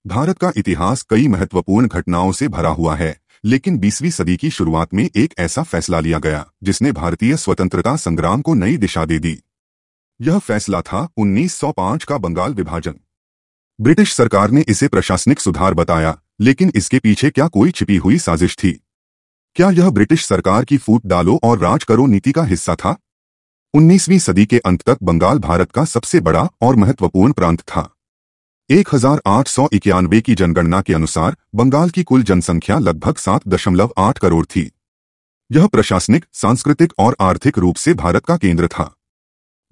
भारत का इतिहास कई महत्वपूर्ण घटनाओं से भरा हुआ है, लेकिन 20वीं सदी की शुरुआत में एक ऐसा फैसला लिया गया जिसने भारतीय स्वतंत्रता संग्राम को नई दिशा दे दी। यह फैसला था 1905 का बंगाल विभाजन। ब्रिटिश सरकार ने इसे प्रशासनिक सुधार बताया, लेकिन इसके पीछे क्या कोई छिपी हुई साजिश थी? क्या यह ब्रिटिश सरकार की फूट डालो और राज करो नीति का हिस्सा था? 19वीं सदी के अंत तक बंगाल भारत का सबसे बड़ा और महत्वपूर्ण प्रांत था। 1891 की जनगणना के अनुसार बंगाल की कुल जनसंख्या लगभग 7.8 करोड़ थी। यह प्रशासनिक, सांस्कृतिक और आर्थिक रूप से भारत का केंद्र था।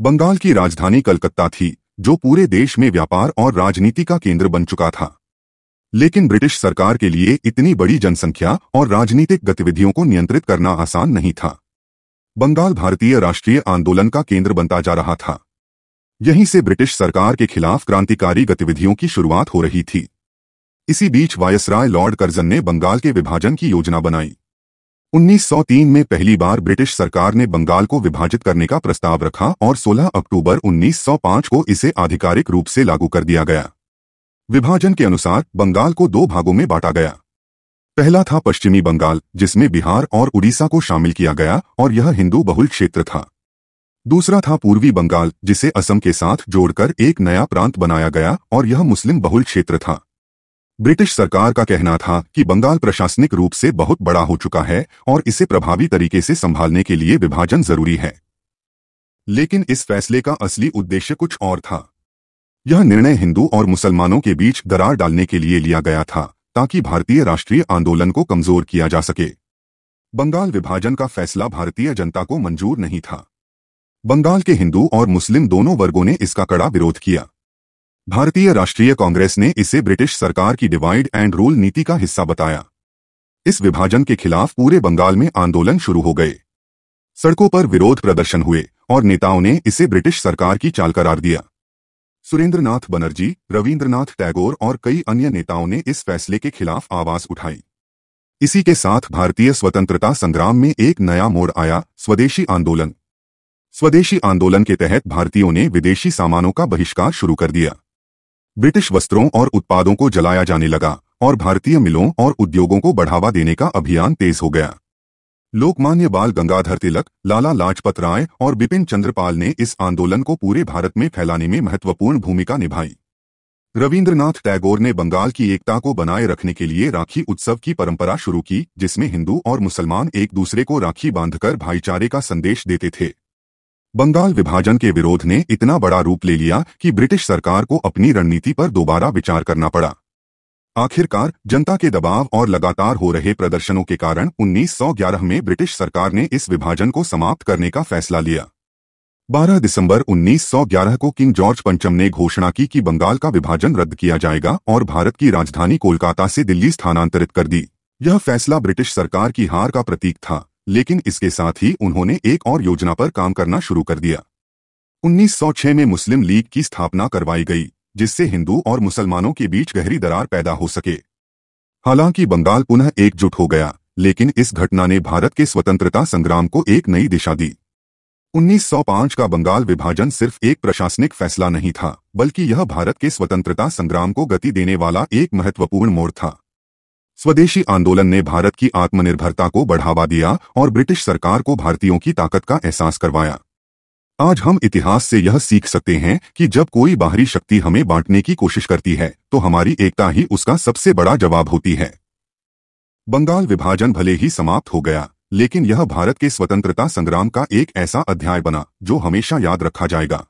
बंगाल की राजधानी कलकत्ता थी, जो पूरे देश में व्यापार और राजनीति का केंद्र बन चुका था। लेकिन ब्रिटिश सरकार के लिए इतनी बड़ी जनसंख्या और राजनीतिक गतिविधियों को नियंत्रित करना आसान नहीं था। बंगाल भारतीय राष्ट्रीय आंदोलन का केंद्र बनता जा रहा था। यहीं से ब्रिटिश सरकार के खिलाफ क्रांतिकारी गतिविधियों की शुरुआत हो रही थी। इसी बीच वायसराय लॉर्ड कर्जन ने बंगाल के विभाजन की योजना बनाई। 1903 में पहली बार ब्रिटिश सरकार ने बंगाल को विभाजित करने का प्रस्ताव रखा और 16 अक्टूबर 1905 को इसे आधिकारिक रूप से लागू कर दिया गया। विभाजन के अनुसार बंगाल को दो भागों में बांटा गया। पहला था पश्चिमी बंगाल, जिसमें बिहार और उड़ीसा को शामिल किया गया और यह हिंदू बहुल क्षेत्र था। दूसरा था पूर्वी बंगाल, जिसे असम के साथ जोड़कर एक नया प्रांत बनाया गया और यह मुस्लिम बहुल क्षेत्र था। ब्रिटिश सरकार का कहना था कि बंगाल प्रशासनिक रूप से बहुत बड़ा हो चुका है और इसे प्रभावी तरीके से संभालने के लिए विभाजन जरूरी है। लेकिन इस फैसले का असली उद्देश्य कुछ और था। यह निर्णय हिंदू और मुसलमानों के बीच दरार डालने के लिए लिया गया था, ताकि भारतीय राष्ट्रीय आंदोलन को कमजोर किया जा सके। बंगाल विभाजन का फैसला भारतीय जनता को मंजूर नहीं था। बंगाल के हिंदू और मुस्लिम दोनों वर्गों ने इसका कड़ा विरोध किया। भारतीय राष्ट्रीय कांग्रेस ने इसे ब्रिटिश सरकार की डिवाइड एंड रूल नीति का हिस्सा बताया। इस विभाजन के खिलाफ पूरे बंगाल में आंदोलन शुरू हो गए। सड़कों पर विरोध प्रदर्शन हुए और नेताओं ने इसे ब्रिटिश सरकार की चाल करार दिया। सुरेंद्रनाथ बनर्जी, रविंद्रनाथ टैगोर और कई अन्य नेताओं ने इस फैसले के खिलाफ आवाज उठाई। इसी के साथ भारतीय स्वतंत्रता संग्राम में एक नया मोड़ आया, स्वदेशी आंदोलन। स्वदेशी आंदोलन के तहत भारतीयों ने विदेशी सामानों का बहिष्कार शुरू कर दिया। ब्रिटिश वस्त्रों और उत्पादों को जलाया जाने लगा और भारतीय मिलों और उद्योगों को बढ़ावा देने का अभियान तेज हो गया। लोकमान्य बाल गंगाधर तिलक, लाला लाजपत राय और बिपिन चंद्र पाल ने इस आंदोलन को पूरे भारत में फैलाने में महत्वपूर्ण भूमिका निभाई। रविंद्रनाथ टैगोर ने बंगाल की एकता को बनाए रखने के लिए राखी उत्सव की परंपरा शुरू की, जिसमें हिंदू और मुसलमान एक दूसरे को राखी बांधकर भाईचारे का संदेश देते थे। बंगाल विभाजन के विरोध ने इतना बड़ा रूप ले लिया कि ब्रिटिश सरकार को अपनी रणनीति पर दोबारा विचार करना पड़ा। आखिरकार जनता के दबाव और लगातार हो रहे प्रदर्शनों के कारण 1911 में ब्रिटिश सरकार ने इस विभाजन को समाप्त करने का फैसला लिया। 12 दिसंबर 1911 को किंग जॉर्ज पंचम ने घोषणा की कि बंगाल का विभाजन रद्द किया जाएगा और भारत की राजधानी कोलकाता से दिल्ली स्थानांतरित कर दी। यह फैसला ब्रिटिश सरकार की हार का प्रतीक था, लेकिन इसके साथ ही उन्होंने एक और योजना पर काम करना शुरू कर दिया। 1906 में मुस्लिम लीग की स्थापना करवाई गई, जिससे हिंदू और मुसलमानों के बीच गहरी दरार पैदा हो सके। हालांकि बंगाल पुनः एकजुट हो गया, लेकिन इस घटना ने भारत के स्वतंत्रता संग्राम को एक नई दिशा दी। 1905 का बंगाल विभाजन सिर्फ एक प्रशासनिक फैसला नहीं था, बल्कि यह भारत के स्वतंत्रता संग्राम को गति देने वाला एक महत्वपूर्ण मोड़ था। स्वदेशी आंदोलन ने भारत की आत्मनिर्भरता को बढ़ावा दिया और ब्रिटिश सरकार को भारतीयों की ताकत का एहसास करवाया। आज हम इतिहास से यह सीख सकते हैं कि जब कोई बाहरी शक्ति हमें बांटने की कोशिश करती है, तो हमारी एकता ही उसका सबसे बड़ा जवाब होती है। बंगाल विभाजन भले ही समाप्त हो गया, लेकिन यह भारत के स्वतंत्रता संग्राम का एक ऐसा अध्याय बना जो हमेशा याद रखा जाएगा।